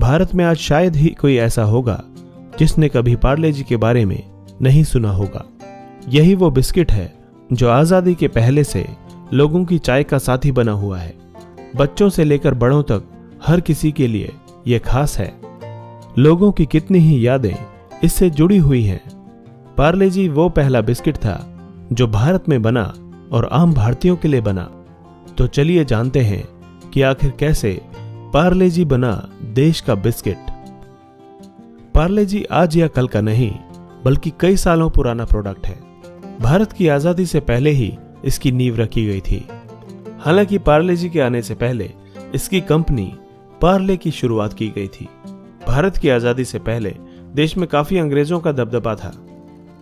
भारत में आज शायद ही कोई ऐसा होगा जिसने कभी पार्ले जी के बारे में नहीं सुना होगा। यही वो बिस्किट है जो आजादी के पहले से लोगों की चाय का साथी बना हुआ है। बच्चों से लेकर बड़ों तक हर किसी के लिए यह खास है। लोगों की कितनी ही यादें इससे जुड़ी हुई हैं। पार्ले जी वो पहला बिस्किट था जो भारत में बना और आम भारतीयों के लिए बना। तो चलिए जानते हैं कि आखिर कैसे पार्ले जी बना देश का बिस्किट। पार्ले जी आज या कल का नहीं बल्कि कई सालों पुराना प्रोडक्ट है। भारत की आजादी से पहले ही इसकी नींव रखी गई थी। हालांकि पार्ले जी के आने से पहले इसकी कंपनी पार्ले की शुरुआत की गई थी। भारत की आजादी से पहले देश में काफी अंग्रेजों का दबदबा था।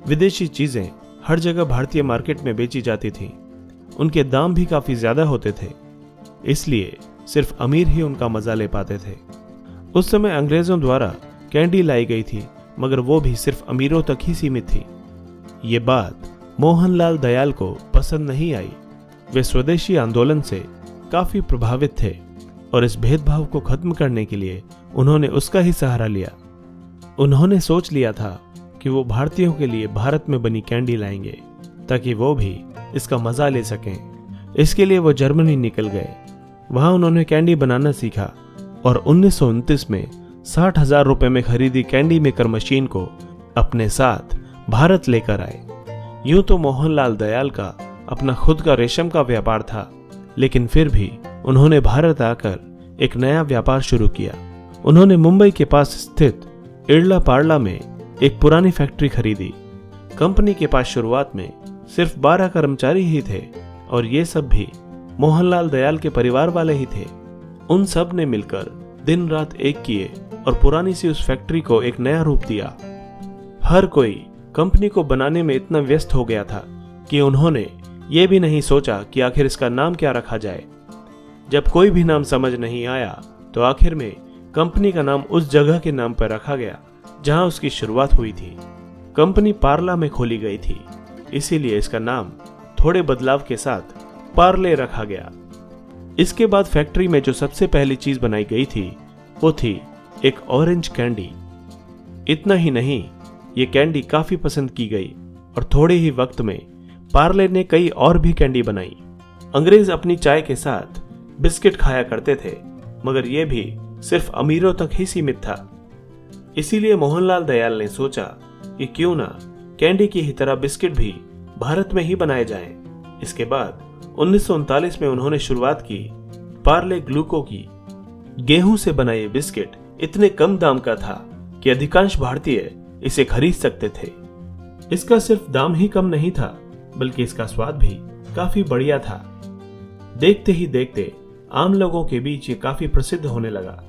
विदेशी चीजें हर जगह भारतीय मार्केट में बेची जाती थी। उनके दाम भी काफी ज्यादा होते थे, इसलिए सिर्फ अमीर ही उनका मजा ले पाते थे। उस समय अंग्रेजों द्वारा कैंडी लाई गई थी, मगर वो भी सिर्फ अमीरों तक ही सीमित थी। ये बात मोहनलाल दयाल को पसंद नहीं आई। वे स्वदेशी आंदोलन से काफी प्रभावित थे और इस भेदभाव को खत्म करने के लिए उन्होंने उसका ही सहारा लिया। उन्होंने सोच लिया था कि वो भारतीयों के लिए भारत में बनी कैंडी लाएंगे ताकि वो भी इसका मजा ले सकें। इसके लिए वो जर्मनी निकल गए। वहां उन्होंने कैंडी बनाना सीखा और 1929 में 60,000 रुपए में खरीदी कैंडी मेकर मशीन को अपने साथ भारत लेकर आए। यूं तो मोहनलाल दयाल का अपना खुद का रेशम का व्यापार था, लेकिन फिर भी उन्होंने भारत आकर एक नया व्यापार शुरू किया। उन्होंने मुंबई के पास स्थित इडला पार्ला में एक पुरानी फैक्ट्री खरीदी। कंपनी के पास शुरुआत में सिर्फ 12 कर्मचारी ही थे और ये सब भी मोहनलाल दयाल के परिवार वाले ही थे। उन सब ने मिलकर दिन रात एक किए और पुरानी सी उस फैक्ट्री को एक नया रूप दिया। हर कोई कंपनी को बनाने में इतना व्यस्त हो गया था कि उन्होंने ये भी नहीं सोचा कि आखिर इसका नाम क्या रखा जाए। जब कोई भी नाम समझ नहीं आया तो आखिर में कंपनी का नाम उस जगह के नाम पर रखा गया जहां उसकी शुरुआत हुई थी। कंपनी पार्ला में खोली गई थी, इसीलिए इसका नाम थोड़े बदलाव के साथ पार्ले रखा गया। इसके बाद फैक्ट्री में जो सबसे पहली चीज बनाई गई थी वो थी एक ऑरेंज कैंडी। इतना ही नहीं, ये कैंडी काफी पसंद की गई और थोड़े ही वक्त में पार्ले ने कई और भी कैंडी बनाई। अंग्रेज अपनी चाय के साथ बिस्किट खाया करते थे, मगर यह भी सिर्फ अमीरों तक ही सीमित था। इसीलिए मोहनलाल दयाल ने सोचा कि क्यों ना कैंडी की ही तरह बिस्किट भी भारत में ही बनाए जाएं। इसके बाद 1939 में उन्होंने शुरुआत की पार्ले ग्लूको की। गेहूं से बना ये बिस्किट इतने कम दाम का था कि अधिकांश भारतीय इसे खरीद सकते थे। इसका सिर्फ दाम ही कम नहीं था, बल्कि इसका स्वाद भी काफी बढ़िया था। देखते ही देखते आम लोगों के बीच ये काफी प्रसिद्ध होने लगा।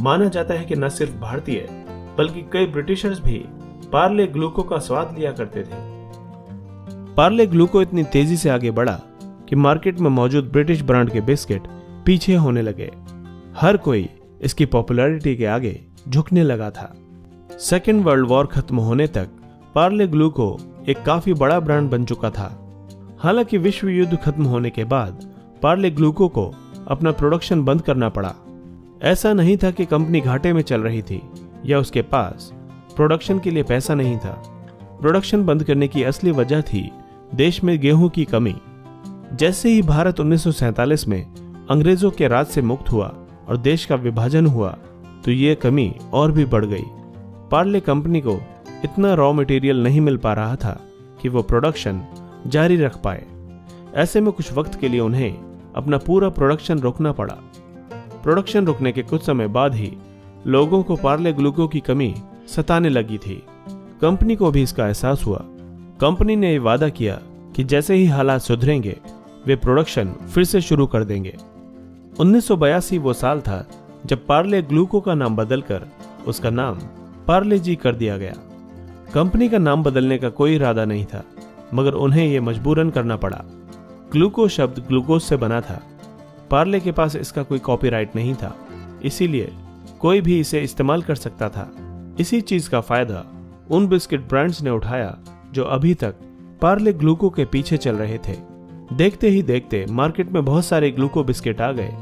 माना जाता है कि न सिर्फ भारतीय बल्कि कई ब्रिटिशर्स भी पार्ले ग्लूको का स्वाद लिया करते थे। पार्ले ग्लूको इतनी तेजी से आगे बढ़ा कि मार्केट में मौजूद ब्रिटिश ब्रांड के बिस्किट पीछे होने लगे। हर कोई इसकी पॉपुलैरिटी के आगे झुकने लगा था। सेकेंड वर्ल्ड वॉर खत्म होने तक पार्ले ग्लूको एक काफी बड़ा ब्रांड बन चुका था। हालांकि विश्व युद्ध खत्म होने के बाद पार्ले ग्लूको को अपना प्रोडक्शन बंद करना पड़ा। ऐसा नहीं था कि कंपनी घाटे में चल रही थी या उसके पास प्रोडक्शन के लिए पैसा नहीं था। प्रोडक्शन बंद करने की असली वजह थी देश में गेहूं की कमी। जैसे ही भारत 1947 में अंग्रेजों के राज से मुक्त हुआ और देश का विभाजन हुआ तो ये कमी और भी बढ़ गई। पार्ले कंपनी को इतना रॉ मटेरियल नहीं मिल पा रहा था कि वो प्रोडक्शन जारी रख पाए। ऐसे में कुछ वक्त के लिए उन्हें अपना पूरा प्रोडक्शन रोकना पड़ा। प्रोडक्शन रुकने के कुछ समय बाद ही लोगों को पार्ले ग्लूको की कमी सताने लगी थी। कंपनी को भी इसका एहसास हुआ। कंपनी ने वादा किया कि जैसे ही हालात सुधरेंगे वे प्रोडक्शन फिर से शुरू कर देंगे। 1982 वो साल था जब पार्ले ग्लूको का नाम बदलकर उसका नाम पार्ले जी कर दिया गया। कंपनी का नाम बदलने का कोई इरादा नहीं था, मगर उन्हें यह मजबूरन करना पड़ा। ग्लूको शब्द ग्लूकोज से बना था। पार्ले के पास इसका कोई कॉपीराइट नहीं था, इसीलिए कोई भी इसे इस्तेमाल कर सकता था। इसी चीज का फायदा उन बिस्किट ब्रांड्स ने उठाया जो अभी तक पार्ले ग्लूको के पीछे चल रहे थे। देखते ही देखते मार्केट में बहुत सारे ग्लूको बिस्किट आ गए।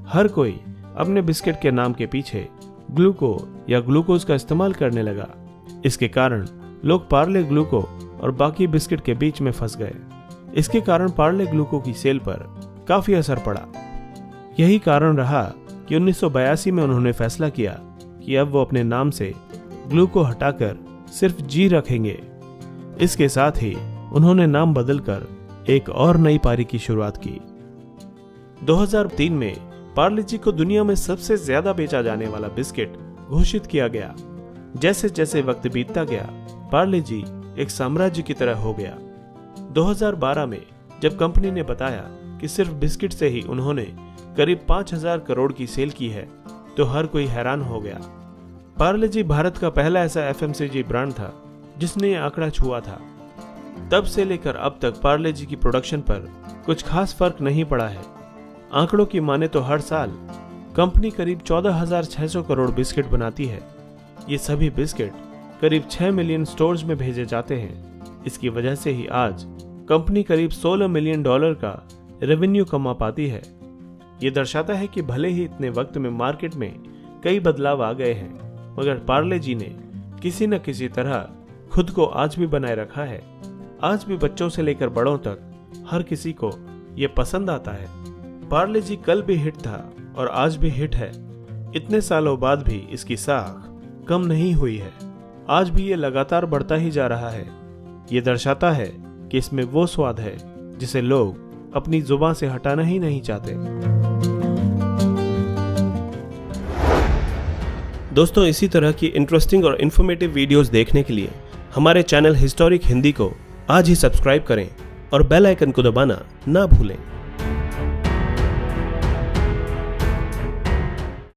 हर कोई अपने बिस्किट के नाम के पीछे ग्लूको या ग्लूकोज का इस्तेमाल करने लगा। इसके कारण लोग पार्ले ग्लूको और बाकी बिस्किट के बीच में फंस गए। इसके कारण पार्ले ग्लूको की सेल पर काफी असर पड़ा। यही कारण रहा कि 1982 में उन्होंने फैसला किया कि अब वो अपने नाम से ग्लूको हटाकर सिर्फ जी रखेंगे। इसके साथ ही उन्होंने नाम बदलकर एक और नई पारी की शुरुआत की। 2003 में पार्ले जी को दुनिया में सबसे ज्यादा बेचा जाने वाला बिस्किट घोषित किया गया। जैसे जैसे वक्त बीतता गया, पार्ले जी एक साम्राज्य की तरह हो गया। 2012 में जब कंपनी ने बताया कि सिर्फ बिस्किट से ही उन्होंने करीब 5000 करोड़ की सेल की है, तो हर कोई हैरान हो गया। पार्ले जी भारत का पहला ऐसा FMCG ब्रांड था जिसने ये आंकड़ा छुआ था। तब से लेकर अब तक पार्ले जी की प्रोडक्शन पर कुछ खास फर्क नहीं पड़ा है। आंकड़ों की माने तो हर साल कंपनी करीब 14,600 करोड़ बिस्किट बनाती है। ये सभी बिस्किट करीब 6 मिलियन स्टोर्स में भेजे जाते हैं। इसकी वजह से ही आज कंपनी करीब $16 मिलियन का रेवेन्यू कमा पाती है। ये दर्शाता है कि भले ही इतने वक्त में मार्केट में कई बदलाव आ गए हैं, मगर पार्ले जी ने किसी न किसी तरह खुद को आज भी बनाए रखा है। आज भी बच्चों से लेकर बड़ों तक हर किसी को ये पसंद आता है। पार्ले जी कल भी हिट था और आज भी हिट है। इतने सालों बाद भी इसकी साख कम नहीं हुई है। आज भी ये लगातार बढ़ता ही जा रहा है। ये दर्शाता है कि इसमें वो स्वाद है जिसे लोग अपनी जुबान से हटाना ही नहीं चाहते। दोस्तों, इसी तरह की इंटरेस्टिंग और इन्फॉर्मेटिव वीडियोस देखने के लिए हमारे चैनल हिस्टोरिक हिंदी को आज ही सब्सक्राइब करें और बेल आइकन को दबाना ना भूलें।